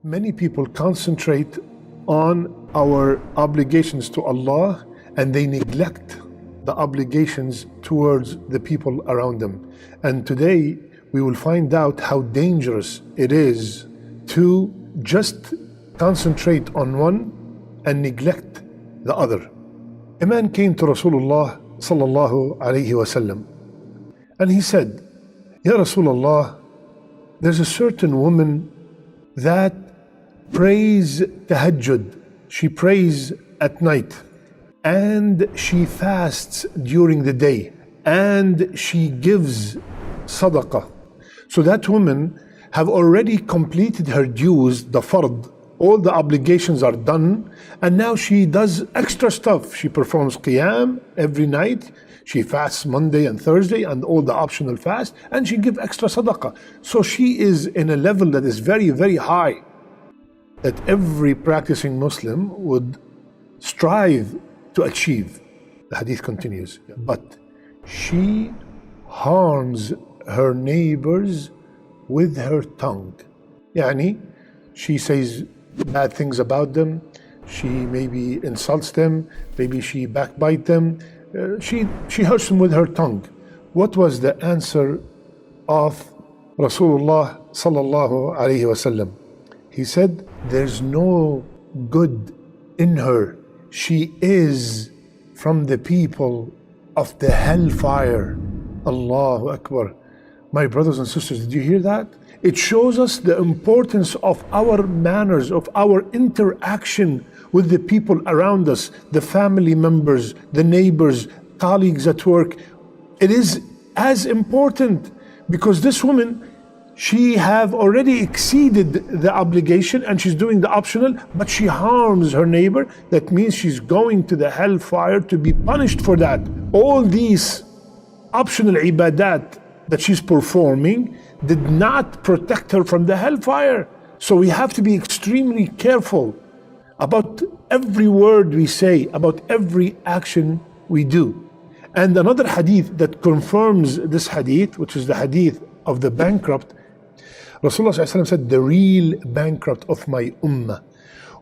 Many people concentrate on our obligations to Allah and they neglect the obligations towards the people around them. And today we will find out how dangerous it is to just concentrate on one and neglect the other. A man came to Rasulullah sallallahu alayhi wasallam and he said, Ya Rasulullah, there's a certain woman that prays Tahajjud. She prays at night and she fasts during the day and she gives sadaqah. So that woman have already completed her dues, the fard. All the obligations are done, and now she does extra stuff. She performs qiyam every night. She fasts Monday and Thursday and all the optional fast, and she gives extra sadaqah. So she is in a level that is very, very high, that every practicing Muslim would strive to achieve. The hadith continues, but she harms her neighbors with her tongue. Yani, she says bad things about them, she maybe insults them, maybe she backbite them, she hurts them with her tongue. What was the answer of Rasulullah sallallahu alayhi wasallam? He said, there's no good in her. She is from the people of the hellfire. Allahu Akbar. My brothers and sisters, did you hear that? It shows us the importance of our manners, of our interaction with the people around us, the family members, the neighbors, colleagues at work. It is as important because this woman, she have already exceeded the obligation and she's doing the optional, but she harms her neighbor. That means she's going to the hellfire to be punished for that. All these optional ibadat that she's performing did not protect her from the hellfire. So we have to be extremely careful about every word we say, about every action we do. And another hadith that confirms this hadith, which is the hadith of the bankrupt, Rasulullah ﷺ said, the real bankrupt of my ummah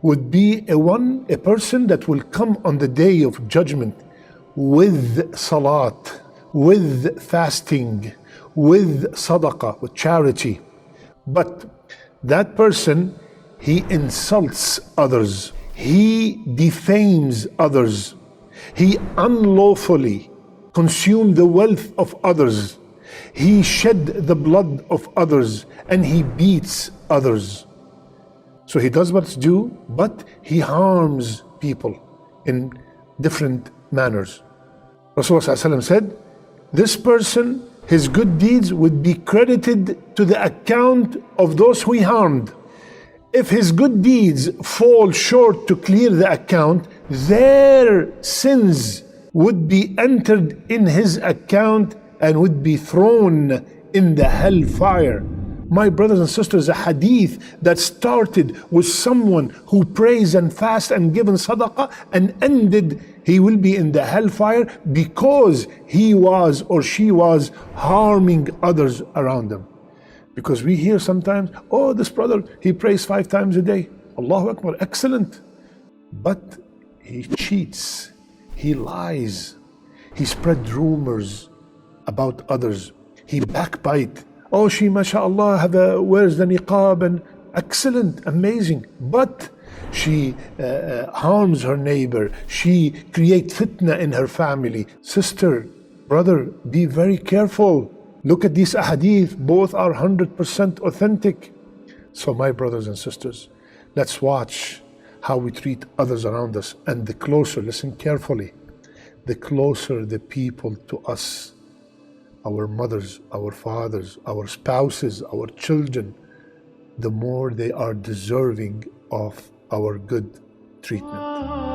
would be a person that will come on the day of judgment with salat, with fasting, with sadaqah, with charity. But that person, he insults others, he defames others, he unlawfully consumed the wealth of others, he shed the blood of others, and he beats others. So he does what's due, but he harms people in different manners. Rasulullah ﷺ said, this person, his good deeds would be credited to the account of those who he harmed. If his good deeds fall short to clear the account, their sins would be entered in his account and would be thrown in the hellfire. My brothers and sisters, a hadith that started with someone who prays and fasts and given sadaqah and ended, he will be in the hellfire because he was or she was harming others around them. Because we hear sometimes, oh, this brother, he prays 5 times a day. Allahu Akbar, excellent. But he cheats, he lies, he spread rumors about others, he backbite. Oh, she, mashallah, wears the niqab, and excellent, amazing. But she harms her neighbor, she creates fitna in her family. Sister, brother, be very careful. Look at these ahadith, both are 100% authentic. So my brothers and sisters, let's watch how we treat others around us. And the closer, listen carefully, the closer the people to us, our mothers, our fathers, our spouses, our children, the more they are deserving of our good treatment.